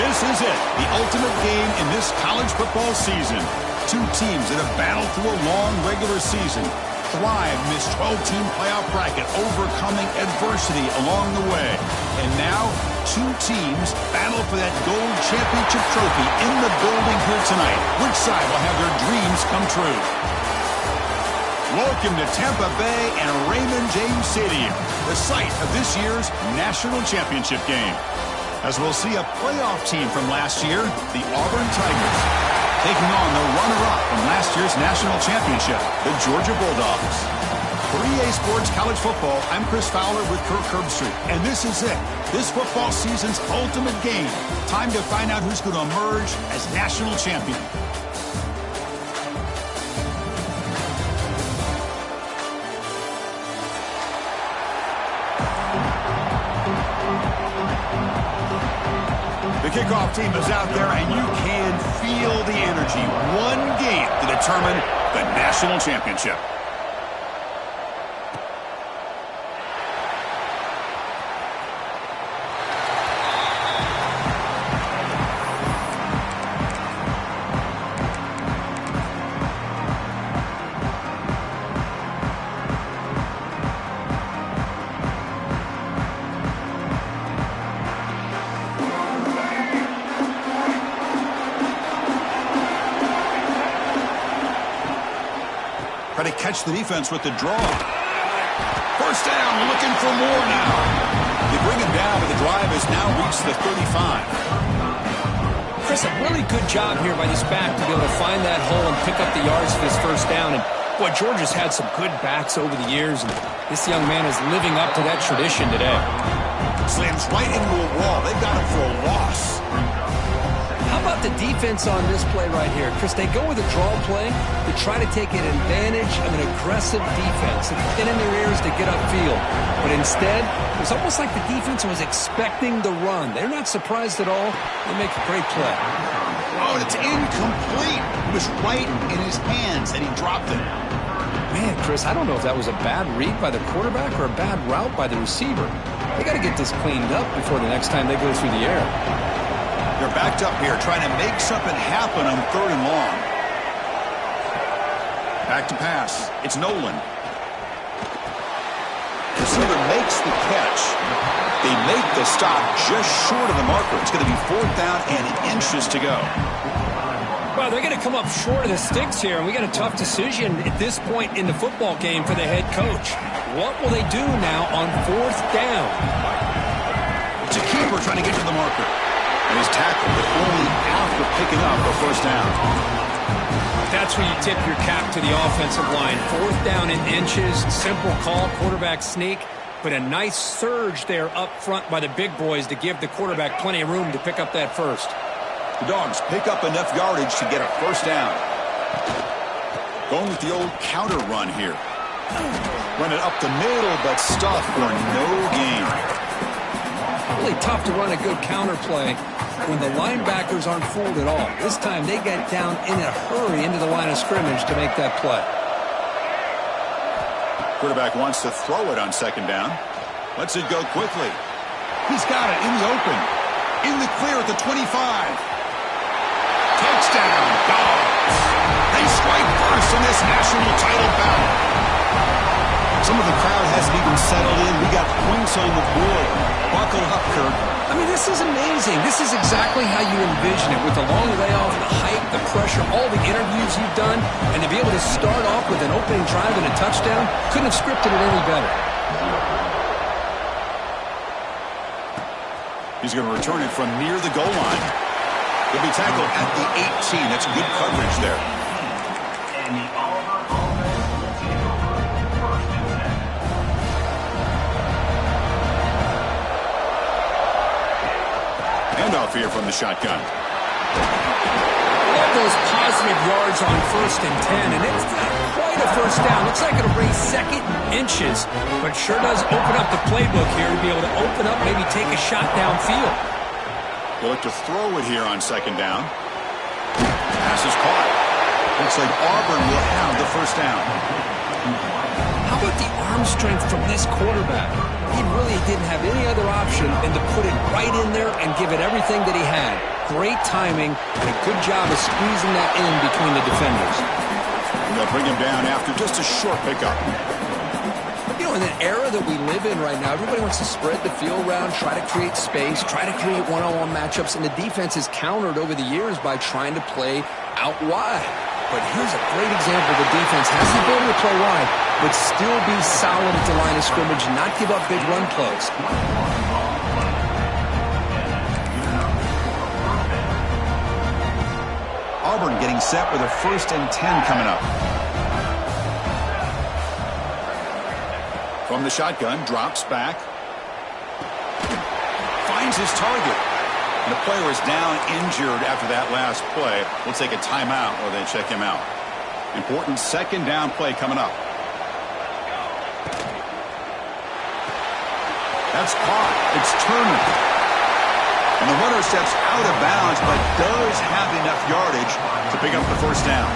This is it, the ultimate game in this college football season. Two teams that have battled through a long regular season, thrived in this 12-team playoff bracket, overcoming adversity along the way. And now, two teams battle for that gold championship trophy in the building here tonight. Which side will have their dreams come true? Welcome to Tampa Bay and Raymond James Stadium, the site of this year's national championship game. As we'll see a playoff team from last year, the Auburn Tigers, taking on the runner-up from last year's national championship, the Georgia Bulldogs. For EA Sports College Football, I'm Chris Fowler with Kirk Herbstreit, and this is it, this football season's ultimate game. Time to find out who's going to emerge as national champion. The kickoff team is out there, and you can feel the energy. One game to determine the national championship. Try to catch the defense with the draw. First down, looking for more now. They bring him down, but the drive has now reached the 35. Chris, a really good job here by this back to be able to find that hole and pick up the yards for this first down. And boy, Georgia's had some good backs over the years, and this young man is living up to that tradition today. Slams right into a wall. They've got him for a loss. How about the defense on this play right here? Chris, they go with a draw play to try to take an advantage of an aggressive defense and pin in their ears to get upfield. But instead, it was almost like the defense was expecting the run. They're not surprised at all. They make a great play. Oh, it's incomplete. It was right in his hands, and he dropped it. Man, Chris, I don't know if that was a bad read by the quarterback or a bad route by the receiver. They got to get this cleaned up before the next time they go through the air. They're backed up here, trying to make something happen on 3rd and long. Back to pass. It's Nolan. Receiver makes the catch. They make the stop just short of the marker. It's going to be 4th down and inches to go. Well, they're going to come up short of the sticks here, and we got a tough decision at this point in the football game for the head coach. What will they do now on 4th down? It's a keeper trying to get to the marker. And he's tackled, but only after picking up a first down. That's where you tip your cap to the offensive line. 4th down in inches, simple call, quarterback sneak, but a nice surge there up front by the big boys to give the quarterback plenty of room to pick up that first. The Dogs pick up enough yardage to get a first down. Going with the old counter run here. Run it up the middle, but stuff for no gain. Really tough to run a good counter play when the linebackers aren't fooled at all. This time they get down in a hurry into the line of scrimmage to make that play. Quarterback wants to throw it on 2nd down. Lets it go quickly. He's got it in the open. In the clear at the 25. Touchdown, Dogs. They strike first in this national title battle. Some of the crowd hasn't even settled in. We got points on the board. Buckle up, Kirk. I mean, this is amazing. This is exactly how you envision it, with the long layoff, the hype, the pressure, all the interviews you've done, and to be able to start off with an opening drive and a touchdown, couldn't have scripted it any better. He's going to return it from near the goal line. He'll be tackled at the 18. That's good coverage there. Handoff here from the shotgun. Love those positive yards on 1st and 10, and it's not quite a first down. Looks like it'll raise 2nd inches, but sure does open up the playbook here to be able to open up, maybe take a shot downfield. They'll look to throw it here on 2nd down. Pass is caught. Looks like Auburn will have the first down. How about the arm strength from this quarterback? he really didn't have any other option than to put it right in there and give it everything that he had. Great timing and a good job of squeezing that in between the defenders. And they'll bring him down after just a short pickup. You know, in the era that we live in right now, everybody wants to spread the field around, try to create space, try to create one-on-one matchups, and the defense is countered over the years by trying to play out wide. But here's a great example. The defense has the ability to play wide, but still be solid at the line of scrimmage, not give up big run plays. Auburn getting set with a 1st and 10 coming up. From the shotgun, drops back. Finds his target. And the player is down injured after that last play. We'll take a timeout or they check him out. Important 2nd down play coming up. That's caught. It's Turner. And the runner steps out of bounds, but does have enough yardage to pick up the 1st down.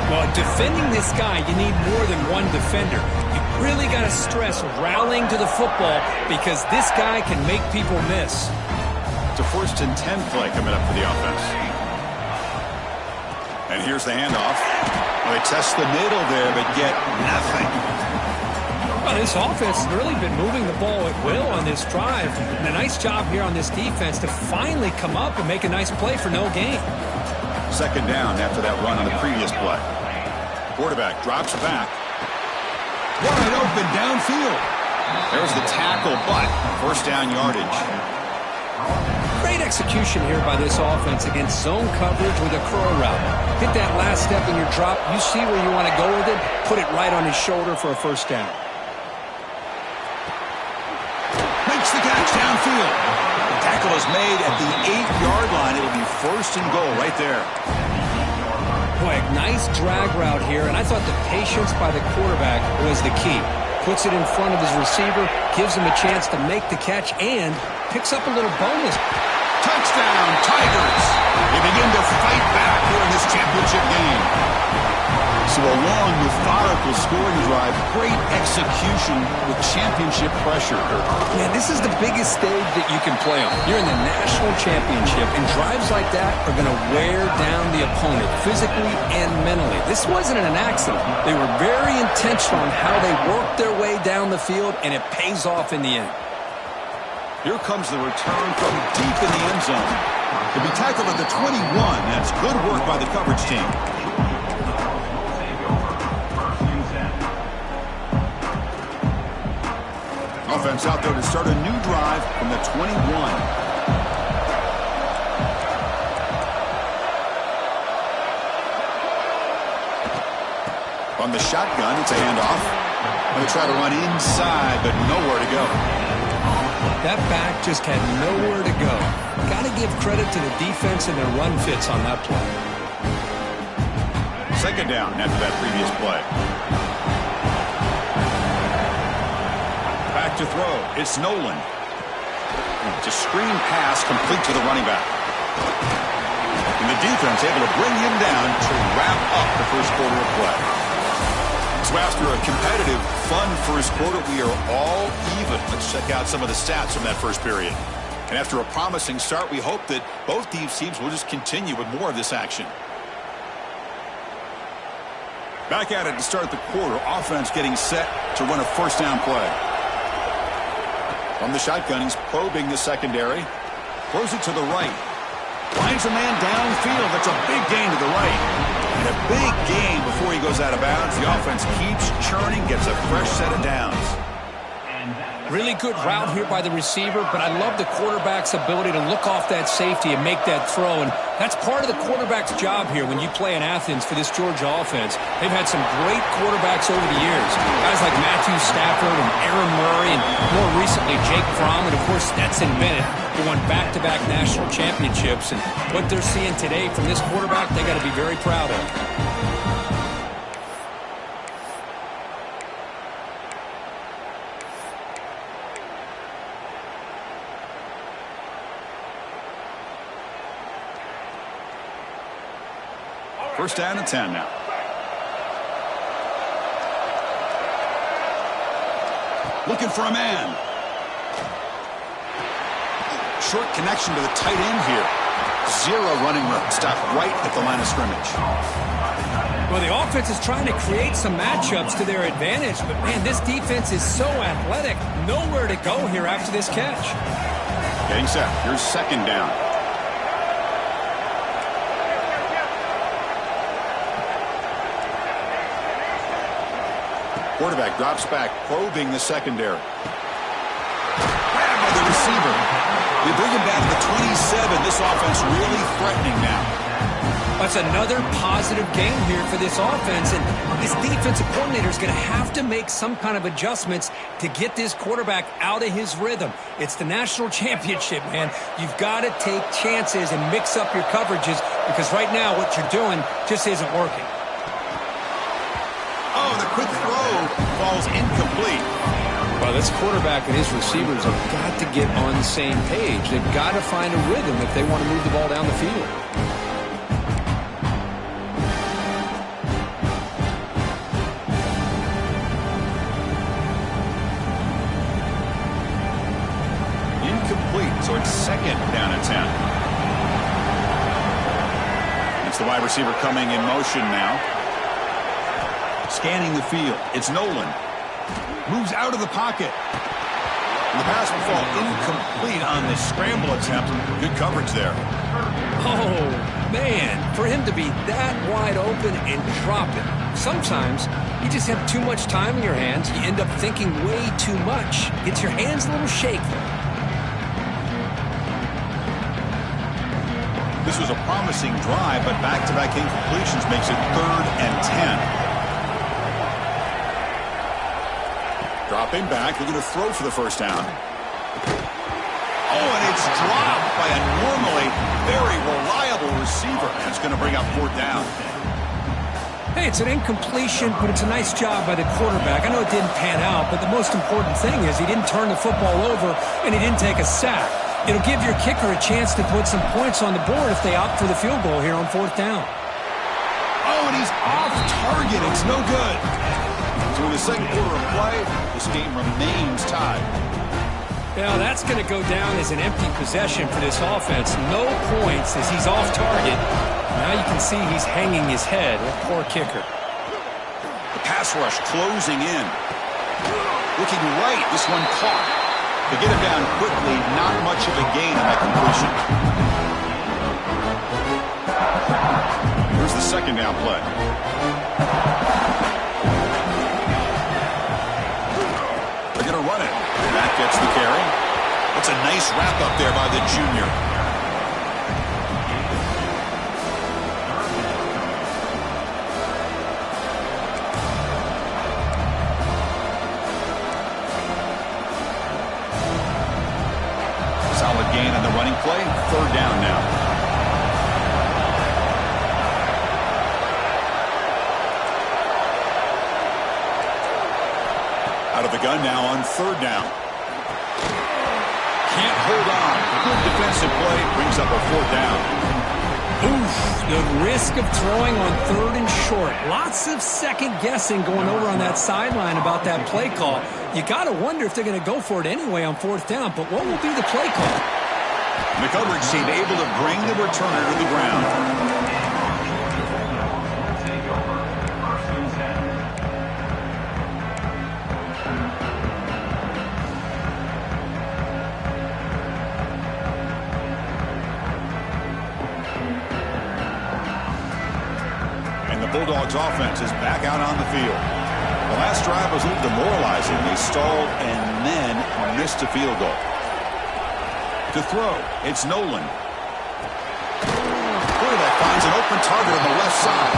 Well, defending this guy, you need more than one defender. You really got to stress rallying to the football because this guy can make people miss. It's a 1st and 10 play coming up for the offense. And here's the handoff. Well, they test the middle there, but get nothing. Well, this offense has really been moving the ball at will on this drive. And a nice job here on this defense to finally come up and make a nice play for no gain. 2nd down after that run on the previous play. Quarterback drops back. Wide open downfield. There's the tackle, but 1st down yardage. Great execution here by this offense against zone coverage with a curl route. Hit that last step in your drop. You see where you want to go with it. Put it right on his shoulder for a 1st down. Makes the catch downfield. The tackle is made at the 8-yard line. It'll be 1st and goal right there. Boy, nice drag route here, and I thought the patience by the quarterback was the key. Puts it in front of his receiver, gives him a chance to make the catch, and picks up a little bonus. Touchdown, Tigers! They begin to fight back here in this championship game. So a long, methodical scoring drive, great execution with championship pressure. Man, this is the biggest stage that you can play on. You're in the national championship, and drives like that are going to wear down the opponent physically and mentally. This wasn't an accident. They were very intentional on how they worked their way down the field, and it pays off in the end. Here comes the return from deep in the end zone. He'll be tackled at the 21. That's good work by the coverage team. Offense out there to start a new drive from the 21. From the shotgun, it's a handoff. Going to try to run inside, but nowhere to go. That back just had nowhere to go. Got to give credit to the defense and their run fits on that play. 2nd down after that previous play. Back to throw. It's Nolan. It's a screen pass complete to the running back. And the defense able to bring him down to wrap up the 1st quarter of play. So after a competitive, fun 1st quarter, we are all even. Let's check out some of the stats from that 1st period. And after a promising start, we hope that both these teams will just continue with more of this action. Back at it to start the quarter. Offense getting set to run a 1st down play. From the shotgun, he's probing the secondary. Throws it to the right. Finds a man downfield. That's a big gain to the right. And a big gain before he goes out of bounds. The offense keeps churning, gets a fresh set of downs. Really good route here by the receiver, but I love the quarterback's ability to look off that safety and make that throw. And that's part of the quarterback's job here when you play in Athens for this Georgia offense. They've had some great quarterbacks over the years. Guys like Matthew Stafford and Aaron Murray, and more recently Jake Fromm, and of course Stetson Bennett, who won back-to-back national championships. And what they're seeing today from this quarterback, they got to be very proud of. First down and 10 now. Looking for a man. Short connection to the tight end here. Zero running room. Stopped right at the line of scrimmage. Well, the offense is trying to create some matchups to their advantage, but, man, this defense is so athletic. Nowhere to go here after this catch. Getting set. Here's second down. Quarterback drops back, probing the secondary. Grabbed by the receiver. They bring him back to the 27. This offense really threatening now. That's another positive game here for this offense, and this defensive coordinator is going to have to make some kind of adjustments to get this quarterback out of his rhythm. It's the national championship, man. You've got to take chances and mix up your coverages because right now what you're doing just isn't working. Oh, the quick throw falls incomplete. Well, this quarterback and his receivers have got to get on the same page. They've got to find a rhythm if they want to move the ball down the field. Incomplete, so it's second down and 10. It's the wide receiver coming in motion now. Scanning the field. It's Nolan. Moves out of the pocket. And the pass will fall incomplete on this scramble attempt. Good coverage there. Oh, man. For him to be that wide open and drop it. Sometimes you just have too much time in your hands. You end up thinking way too much. Gets your hands a little shaky. This was a promising drive, but back-to-back incompletions makes it 3rd and 10. Dropping back, looking to throw for the first down. Oh, and it's dropped by a normally very reliable receiver. That's going to bring up 4th down. Hey, it's an incompletion, but it's a nice job by the quarterback. I know it didn't pan out, but the most important thing is he didn't turn the football over and he didn't take a sack. It'll give your kicker a chance to put some points on the board if they opt for the field goal here on 4th down. Oh, and he's off target. It's no good. So in the second quarter of play, this game remains tied. Yeah, that's going to go down as an empty possession for this offense. No points as he's off target. Now you can see he's hanging his head. Poor kicker. The pass rush closing in. Looking right, this one caught. To get him down quickly, not much of a gain on that completion. Here's the second down play. They're going to run it. That gets the carry. That's a nice wrap-up there by the junior. Solid gain on the running play. 3rd down now. Out of the gun now on 3rd down. Can't hold on. Good defensive play. Brings up a 4th down. Oof, the risk of throwing on 3rd and short. Lots of second guessing going over on that sideline about that play call. You got to wonder if they're going to go for it anyway on 4th down, but what will be the play call? The coverage team able to bring the returner to the ground. Bulldogs offense is back out on the field. The last drive was a little demoralizing. They stalled and then missed a field goal. To throw, it's Nolan. Quarterback finds an open target on the left side.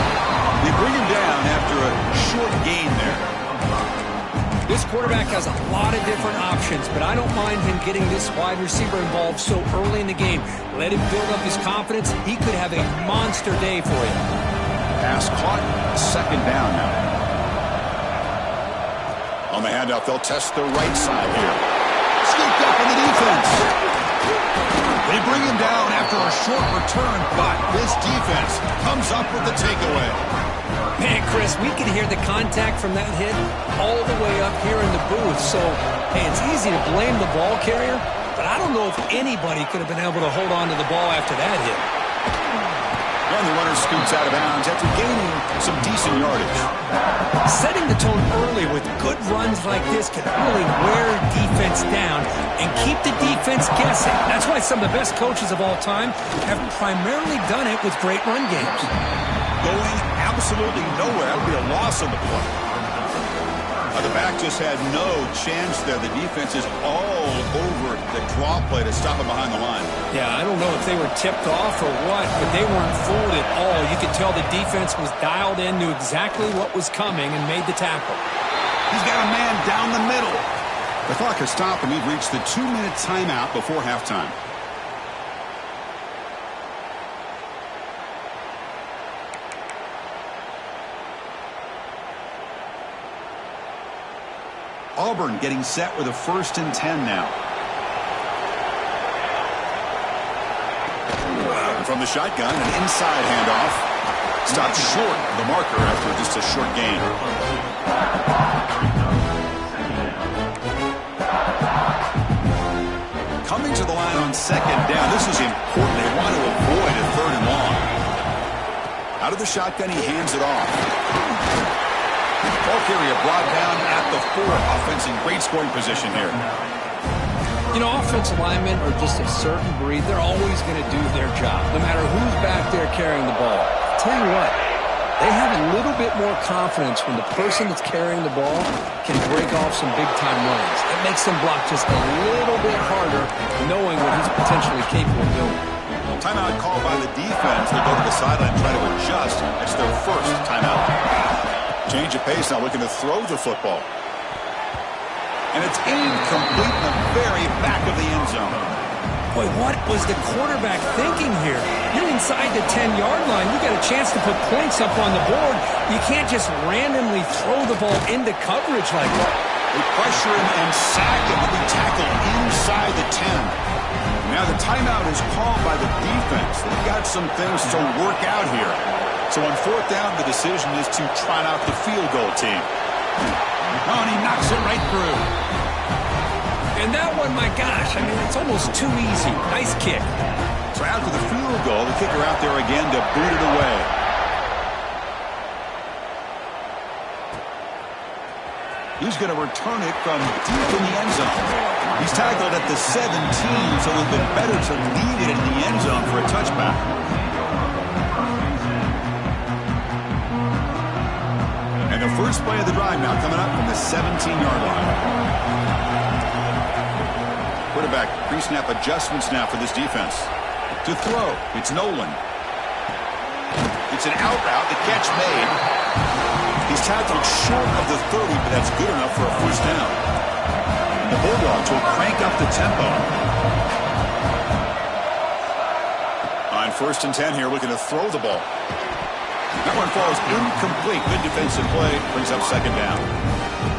They bring him down after a short gain there. This quarterback has a lot of different options, but I don't mind him getting this wide receiver involved so early in the game. Let him build up his confidence. He could have a monster day for you. Pass caught, 2nd down now. On the handoff, they'll test the right side here. Scooped up in the defense. They bring him down after a short return, but this defense comes up with the takeaway. Man, Chris, we can hear the contact from that hit all the way up here in the booth. So, hey, it's easy to blame the ball carrier, but I don't know if anybody could have been able to hold on to the ball after that hit. And the runner scoots out of bounds after gaining some decent yardage. Setting the tone early with good runs like this can really wear defense down and keep the defense guessing. That's why some of the best coaches of all time have primarily done it with great run games. Going absolutely nowhere. That would be a loss on the play. The back just had no chance there. The defense is all over the draw play to stop him behind the line. Yeah, I don't know if they were tipped off or what, but they weren't fooled at all. You could tell the defense was dialed in, knew exactly what was coming, and made the tackle. He's got a man down the middle. The clock has stopped, and we've reached the 2-minute timeout before halftime. Auburn getting set with a 1st and 10 now. From the shotgun, an inside handoff. Stopped short of the marker after just a short gain. Coming to the line on 2nd down. This is important. They want to avoid a 3rd and long. Out of the shotgun, he hands it off. Ball carrier brought down at the 4. Offense in great scoring position here. You know, offensive linemen are just a certain breed. They're always going to do their job, no matter who's back there carrying the ball. I'll tell you what, they have a little bit more confidence when the person that's carrying the ball can break off some big-time runs. It makes them block just a little bit harder, knowing what he's potentially capable of doing. Timeout called by the defense. They'll go to the sideline and try to adjust. It's their 1st timeout. Change of pace now, looking to throw the football. And it's incomplete in the very back of the end zone. Boy, what was the quarterback thinking here? You're inside the 10-yard line. You got a chance to put points up on the board. You can't just randomly throw the ball into coverage like that. They pressure him and sack him to be tackled inside the 10. Now the timeout is called by the defense. They've got some things to work out here. So on 4th down, the decision is to trot out the field goal team. Oh, and he knocks it right through. And that one, my gosh, I mean, it's almost too easy. Nice kick. So after the field goal, the kicker out there again to boot it away. He's going to return it from deep in the end zone. He's tackled at the 17, so it would have been better to leave it in the end zone for a touchback. And the first play of the drive now coming up from the 17-yard line. Quarterback pre-snap adjustments now for this defense. To throw, it's Nolan. It's an out route, the catch made. He's tackled short of the 30, but that's good enough for a 1st down. And the Bulldogs will crank up the tempo. On 1st and 10 here, looking to throw the ball. That one falls incomplete. Good defensive play. Brings up 2nd down.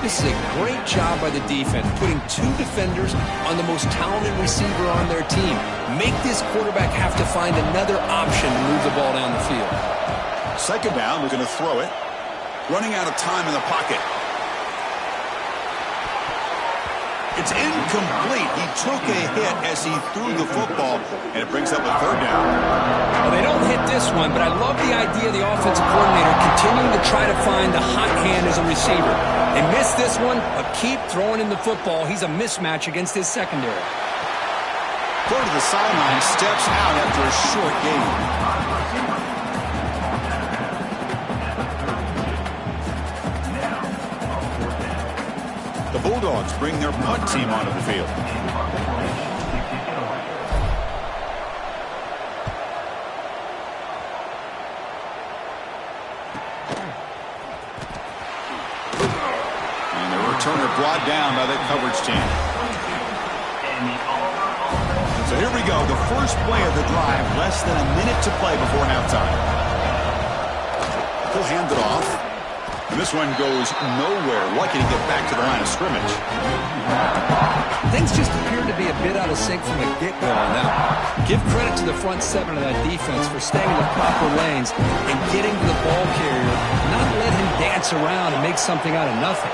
This is a great job by the defense, putting 2 defenders on the most talented receiver on their team. Make this quarterback have to find another option to move the ball down the field. 2nd down. We're going to throw it. Running out of time in the pocket. It's incomplete. He took a hit as he threw the football, and it brings up a 3rd down. Well, they don't hit this one, but I love the idea of the offensive coordinator continuing to try to find the hot hand as a receiver. They missed this one, but keep throwing him the football. He's a mismatch against his secondary. Go to the sideline, steps out after a short gain. The Bulldogs bring their punt team onto the field. And the returner brought down by the coverage team. So here we go, the first play of the drive, less than a minute to play before halftime. He'll hand it off. And this one goes nowhere. Lucky to get back to the line of scrimmage. Things just appear to be a bit out of sync from the get-go on that one. Give credit to the front 7 of that defense for staying in the proper lanes and getting to the ball carrier, not let him dance around and make something out of nothing.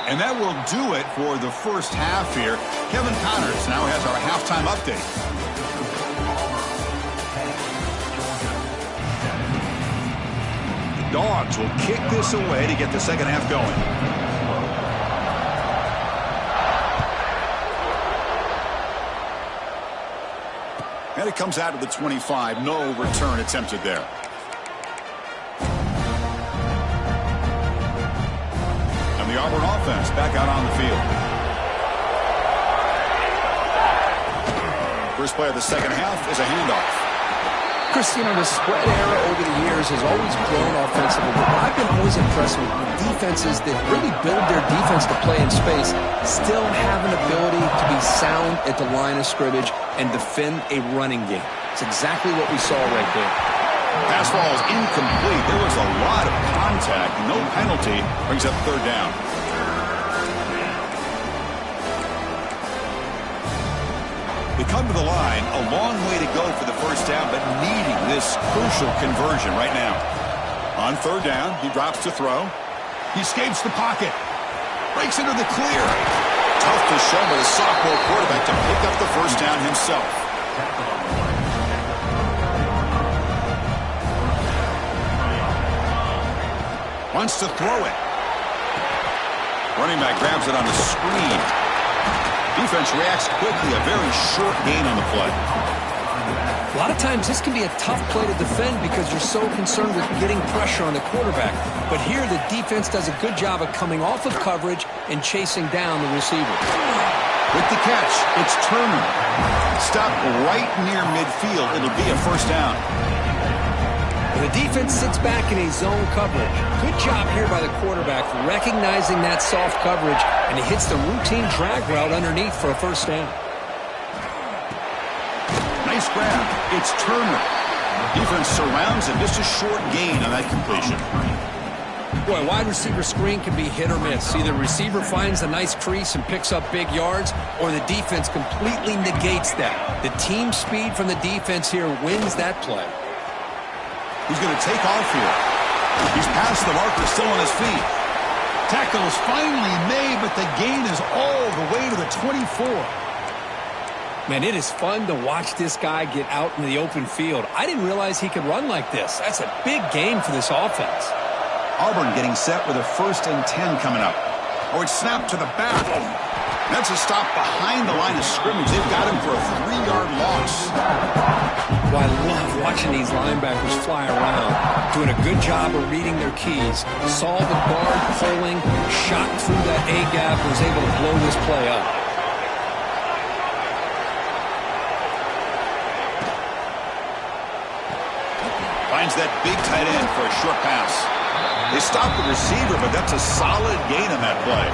And that will do it for the first half here. Kevin Connors now has our halftime update. The Dogs will kick this away to get the second half going. And it comes out of the 25. No return attempted there. And the Auburn offense back out on the field. First play of the second half is a handoff. Chris, the spread era over the years has always grown offensively, but I've been always impressed with defenses that really build their defense to play in space, still have an ability to be sound at the line of scrimmage and defend a running game. It's exactly what we saw right there. Pass ball is incomplete. There was a lot of contact. No penalty brings up third down. They come to the line, a long way to go for the first down, but needing this crucial conversion right now. On third down, he drops to throw. He escapes the pocket. Breaks into the clear. Tough to show by the sophomore quarterback to pick up the first down himself. Wants to throw it. Running back grabs it on the screen. Defense reacts quickly. A very short gain on the play. A lot of times this can be a tough play to defend because you're so concerned with getting pressure on the quarterback. But here the defense does a good job of coming off of coverage and chasing down the receiver. With the catch, it's Turner. Stopped right near midfield. It'll be a first down. And the defense sits back in a zone coverage. Good job here by the quarterback recognizing that soft coverage, and he hits the routine drag route underneath for a first down. Nice grab. It's Turner. Defense surrounds him. Just a short gain on that completion. Boy, wide receiver screen can be hit or miss. Either receiver finds a nice crease and picks up big yards, or the defense completely negates that. The team speed from the defense here wins that play. He's going to take off here. He's past the marker, still on his feet. Tackle is finally made, but the gain is all the way to the 24. Man, it is fun to watch this guy get out in the open field. I didn't realize he could run like this. That's a big gain for this offense. Auburn getting set with a 1st and 10 coming up. Oh, it's snapped to the back. That's a stop behind the line of scrimmage. They've got him for a 3-yard loss. Well, I love watching these linebackers fly around, doing a good job of reading their keys. Saw the guard pulling, shot through that A-gap, was able to blow this play up. Finds that big tight end for a short pass. They stop the receiver, but that's a solid gain on that play.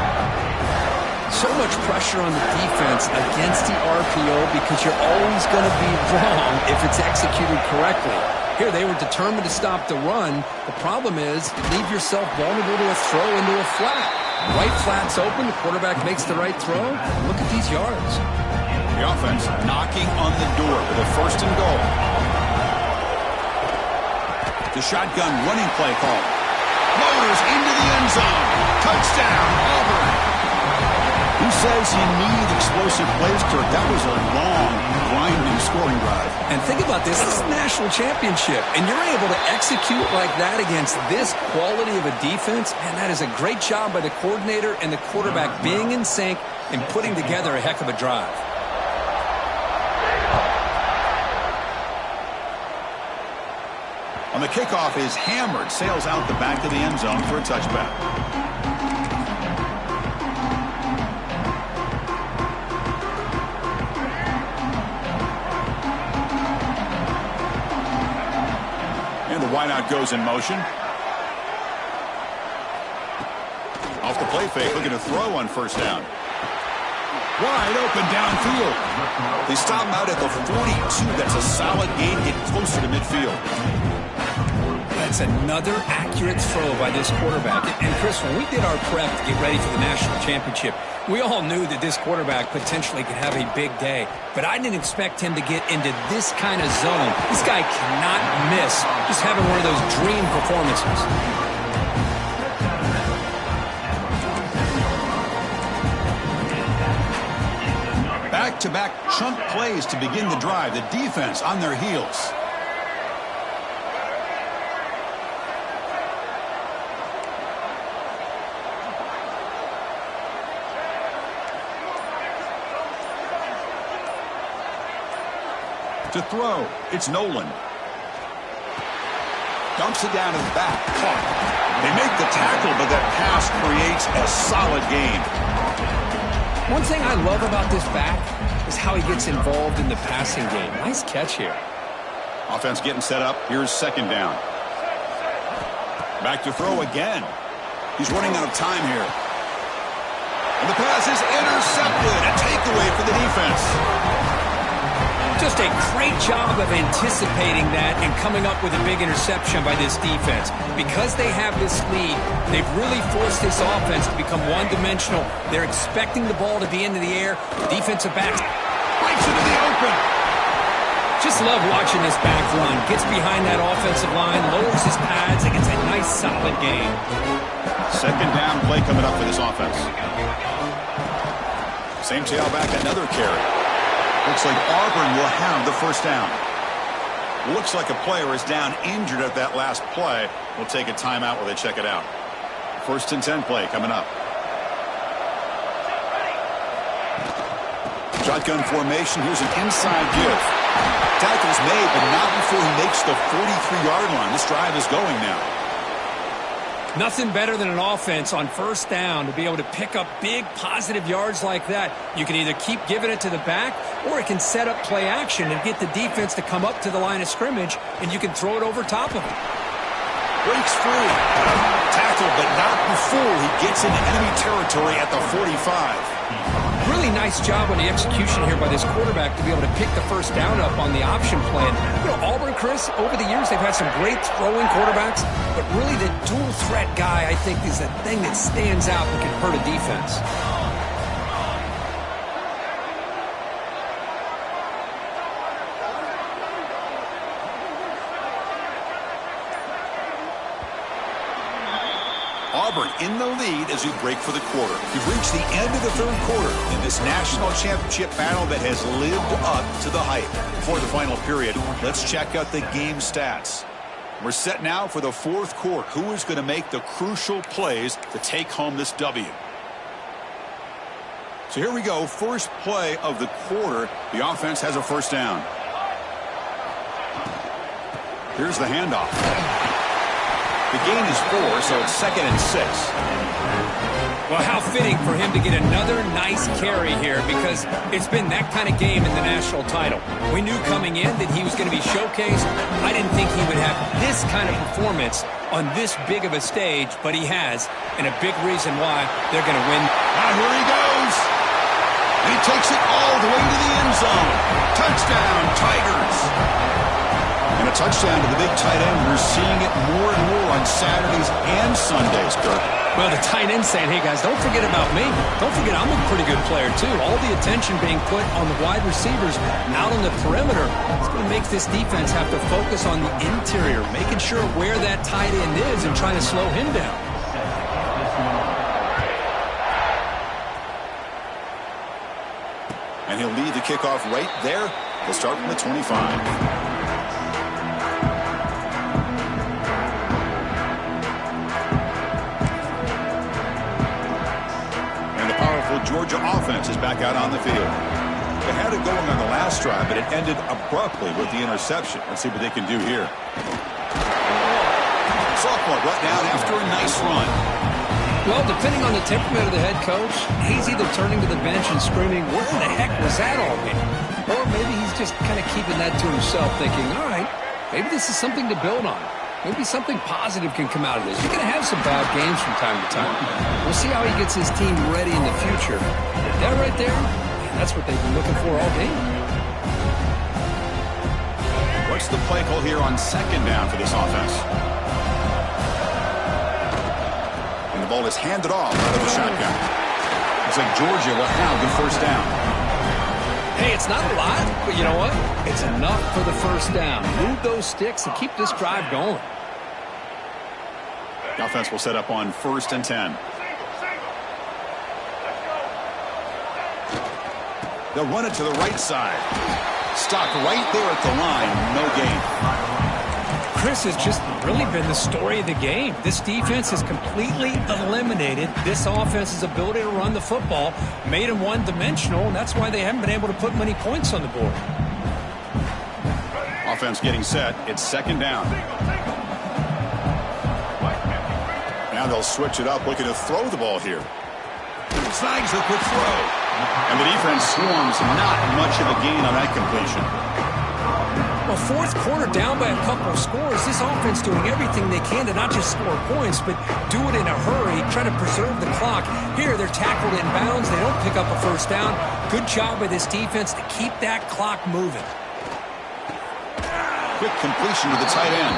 So much pressure on the defense against the RPO because you're always going to be wrong if it's executed correctly. Here, they were determined to stop the run. The problem is you leave yourself vulnerable to a throw into a flat. Right flat's open. The quarterback makes the right throw. Look at these yards. The offense knocking on the door with a 1st and goal. The shotgun running play call. Motors into the end zone. Touchdown, Auburn. Who says you need explosive plays, Kirk? That was a long, grinding scoring drive. And think about this. This is a national championship, and you're able to execute like that against this quality of a defense, and that is a great job by the coordinator and the quarterback being in sync and putting together a heck of a drive. On the kickoff is hammered, sails out the back of the end zone for a touchback. And the wideout goes in motion. Off the play fake, looking to throw on 1st down. Wide open downfield. They stop him out at the 42. That's a solid gain, get closer to midfield. That's another accurate throw by this quarterback. And Chris, when we did our prep to get ready for the national championship, we all knew that this quarterback potentially could have a big day. But I didn't expect him to get into this kind of zone. This guy cannot miss just having one of those dream performances. back-to-back chunk plays to begin the drive. The defense on their heels. To throw, it's Nolan. Dumps it down to the back. Caught. They make the tackle, but that pass creates a solid gain. One thing I love about this back is how he gets involved in the passing game. Nice catch here. Offense getting set up. Here's second down. Back to throw again. He's running out of time here. And the pass is intercepted. A takeaway for the defense. Just a great job of anticipating that and coming up with a big interception by this defense. Because they have this lead, they've really forced this offense to become one-dimensional. They're expecting the ball to be into the air. The defensive back breaks into the open. Just love watching this back run. Gets behind that offensive line, lowers his pads, and gets a nice solid gain. Second down play coming up for this offense. Same tailback, another carry. Looks like Auburn will have the first down. Looks like a player is down injured at that last play. We'll take a timeout while they check it out. First and 10 play coming up. Shotgun formation. Here's an inside give. Tackle's made, but not before he makes the 43-yard line. This drive is going now. Nothing better than an offense on first down to be able to pick up big positive yards like that. You can either keep giving it to the back, or it can set up play action and get the defense to come up to the line of scrimmage, and you can throw it over top of it. Breaks free. Tackle, but not before he gets into enemy territory at the 45. Really nice job on the execution here by this quarterback to be able to pick the first down up on the option plan. You know, Auburn, Chris, over the years, they've had some great throwing quarterbacks, but really the dual threat guy, I think, is the thing that stands out and can hurt a defense. Auburn in the lead as we break for the quarter. We've reached the end of the third quarter in this national championship battle that has lived up to the hype. Before the final period, let's check out the game stats. We're set now for the fourth quarter. Who is going to make the crucial plays to take home this W? So here we go. First play of the quarter. The offense has a first down. Here's the handoff. The gain is 4, so it's second and 6. Well, how fitting for him to get another nice carry here, because it's been that kind of game in the national title. We knew coming in that he was going to be showcased. I didn't think he would have this kind of performance on this big of a stage, but he has, and a big reason why they're going to win. Now here he goes. And he takes it all the way to the end zone. Touchdown, Tigers. And a touchdown to the big tight end. We're seeing it more and more on Saturdays and Sundays, Kirk. Well, the tight end saying, hey, guys, don't forget about me. Don't forget I'm a pretty good player, too. All the attention being put on the wide receivers and out on the perimeter. It's going to make this defense have to focus on the interior, making sure where that tight end is and trying to slow him down. And he'll lead the kickoff right there. He'll start from the 25. Georgia offense is back out on the field. They had it going on the last drive, but it ended abruptly with the interception. Let's see what they can do here. Sophomore brought down after a nice run. Well, depending on the temperament of the head coach, he's either turning to the bench and screaming, where the heck was that all game? Or maybe he's just kind of keeping that to himself, thinking, all right, maybe this is something to build on. Maybe something positive can come out of this. You're going to have some bad games from time to time. We'll see how he gets his team ready in the future. But that right there, that's what they've been looking for all game. What's the play call here on second down for this offense? And the ball is handed off out of the shotgun. Looks like Georgia will have the first down. Hey, it's not a lot, but you know what? It's enough for the first down. Move those sticks and keep this drive going. The offense will set up on first and 10. They'll run it to the right side. Stopped right there at the line. No gain. Chris, has just really been the story of the game. This defense has completely eliminated this offense's ability to run the football, made them one-dimensional, and that's why they haven't been able to put many points on the board. Offense getting set. It's second down. Now they'll switch it up, looking to throw the ball here. Snags a quick throw. And the defense swarms. Not much of a gain on that completion. Well, fourth quarter down by a couple of scores. This offense doing everything they can to not just score points, but do it in a hurry, try to preserve the clock. Here, they're tackled in bounds. They don't pick up a first down. Good job by this defense to keep that clock moving. Quick completion to the tight end.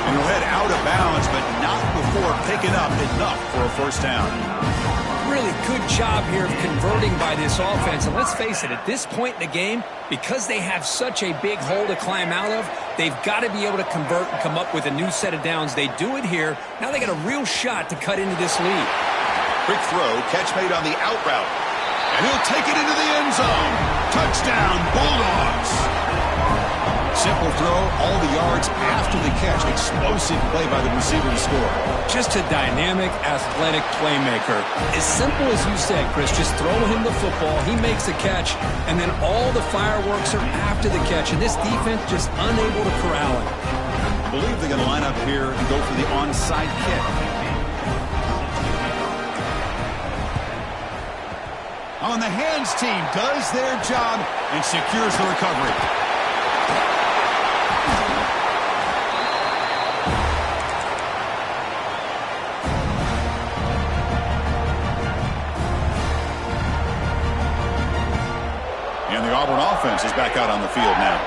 And he'll head out of bounds, but not before picking up enough for a first down. Really good job here of converting by this offense. And let's face it, at this point in the game, because they have such a big hole to climb out of, they've got to be able to convert and come up with a new set of downs. They do it here. Now they got a real shot to cut into this lead. Quick throw, catch made on the out route. And he'll take it into the end zone. Touchdown, Bulldogs. Simple throw, all the yards after the catch. Explosive play by the receiver to score. Just a dynamic, athletic playmaker. As simple as you said, Chris, just throw him the football, he makes a catch, and then all the fireworks are after the catch, and this defense just unable to corral him. I believe they're going to line up here and go for the onside kick. On the hands team does their job and secures the recovery. And the Auburn offense is back out on the field now.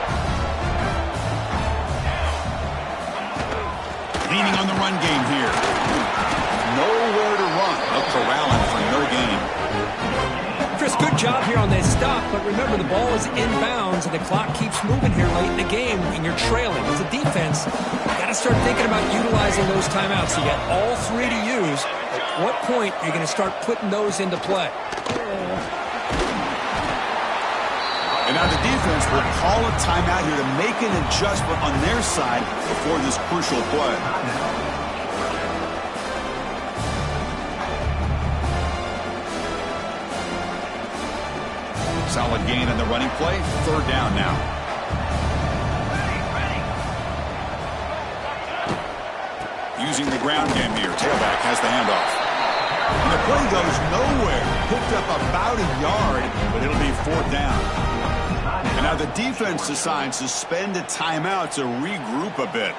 Leaning on the run game here. Nowhere to run. Up corralling for no gain. Chris, good job here on that stop, but remember the ball is inbounds and the clock keeps moving here late in the game and you're trailing. As a defense, you got to start thinking about utilizing those timeouts. You got all three to use. At what point are you going to start putting those into play? And now the defense will call a timeout here to make an adjustment on their side before this crucial play. Solid gain on the running play. Third down now. Using the ground game here. Tailback has the handoff. And the play goes nowhere. Picked up about a yard, but it'll be fourth down. And now the defense decides to spend a timeout to regroup a bit.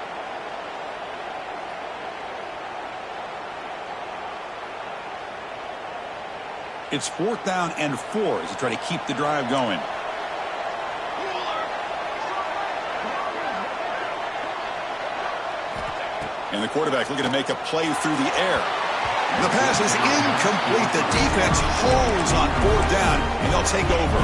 It's fourth down and 4 as they try to keep the drive going. And the quarterback looking to make a play through the air. The pass is incomplete. The defense holds on fourth down, and they'll take over.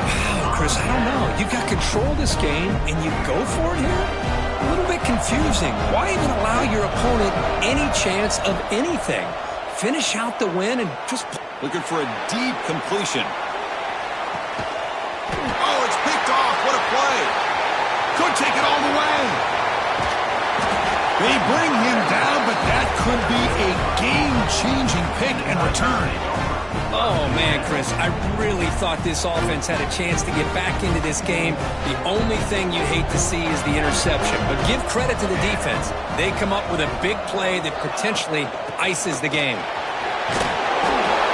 Wow, Chris, I don't know. You've got control of this game, and you go for it here? A little bit confusing. Why even allow your opponent any chance of anything? Finish out the win and just... Looking for a deep completion. Oh, it's picked off. What a play. Could take it all the way. They bring him down, but that could be a game-changing pick and return. Oh, man, Chris, I really thought this offense had a chance to get back into this game. The only thing you hate to see is the interception. But give credit to the defense. They come up with a big play that potentially ices the game.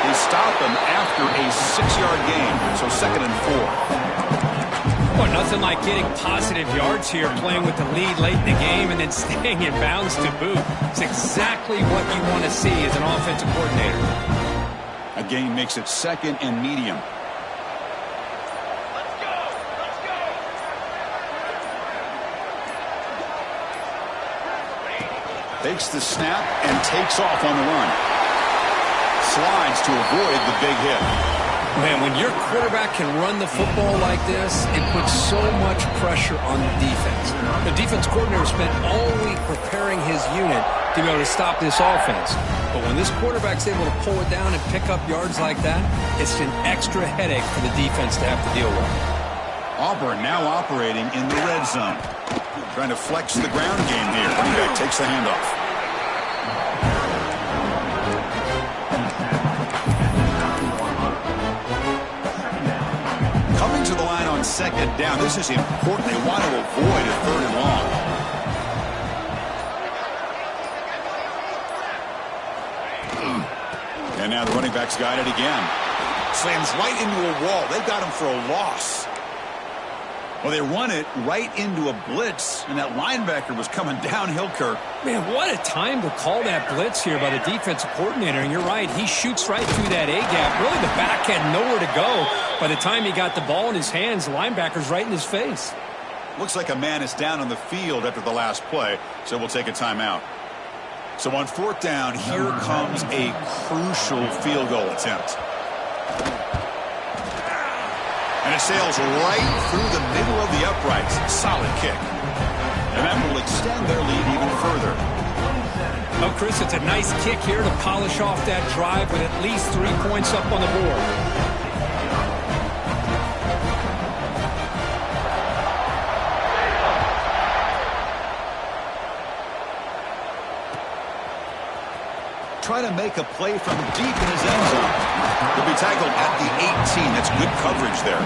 They stop him after a 6-yard gain, so second and 4. Well, nothing like getting positive yards here, playing with the lead late in the game and then staying in bounds to boot. It's exactly what you want to see as an offensive coordinator. A gain makes it second and medium. Let's go! Takes the snap and takes off on the run. Slides to avoid the big hit. Man, when your quarterback can run the football like this, it puts so much pressure on the defense. The defense coordinator spent all week preparing his unit to be able to stop this offense. But when this quarterback's able to pull it down and pick up yards like that, it's an extra headache for the defense to have to deal with. Auburn now operating in the red zone. Trying to flex the ground game here. Running back takes the handoff. Coming to the line on second down. This is important. They want to avoid a third and long. And now the running back's got it again. Slams right into a wall. They got him for a loss. Well, they run it right into a blitz, and that linebacker was coming downhill, Kirk. Man, what a time to call that blitz here by the defensive coordinator. And you're right, he shoots right through that A-gap. Really, the back had nowhere to go. By the time he got the ball in his hands, the linebacker's right in his face. Looks like a man is down on the field after the last play, so we'll take a timeout. So on fourth down, here comes a crucial field goal attempt. And it sails right through the middle of the uprights. Solid kick. And that will extend their lead even further. Oh, Chris, it's a nice kick here to polish off that drive with at least 3 points up on the board. Try to make a play from deep in his end zone. He'll be tackled at the 18. That's good coverage there.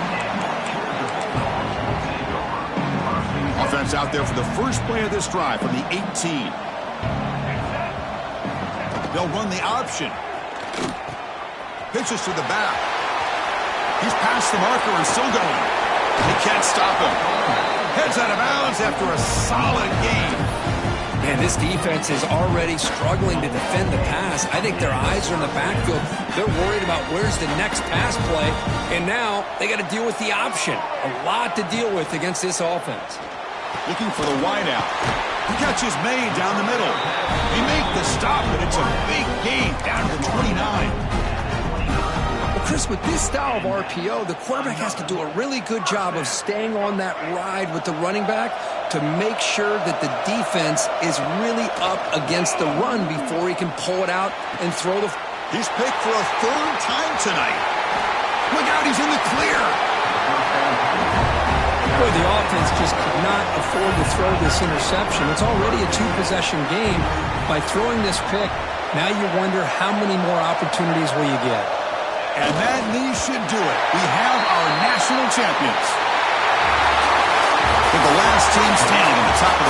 Offense out there for the first play of this drive from the 18. They'll run the option. Pitches to the back. He's past the marker and still going. They can't stop him. Heads out of bounds after a solid game. Man, this defense is already struggling to defend the pass. I think their eyes are in the backfield. They're worried about where's the next pass play. And now they got to deal with the option. A lot to deal with against this offense. Looking for the wideout. The catch is made down the middle. They make the stop, but it's a big gain down to the 29. Well, Chris, with this style of RPO, the quarterback has to do a really good job of staying on that ride with the running back to make sure that the defense is really up against the run before he can pull it out and throw the... He's picked for a third time tonight. Look out, he's in the clear. Boy, the offense just could not afford to throw this interception. It's already a 2-possession game. By throwing this pick, now you wonder how many more opportunities will you get. And that knee should do it. We have our national champions. With the last team standing at the top of the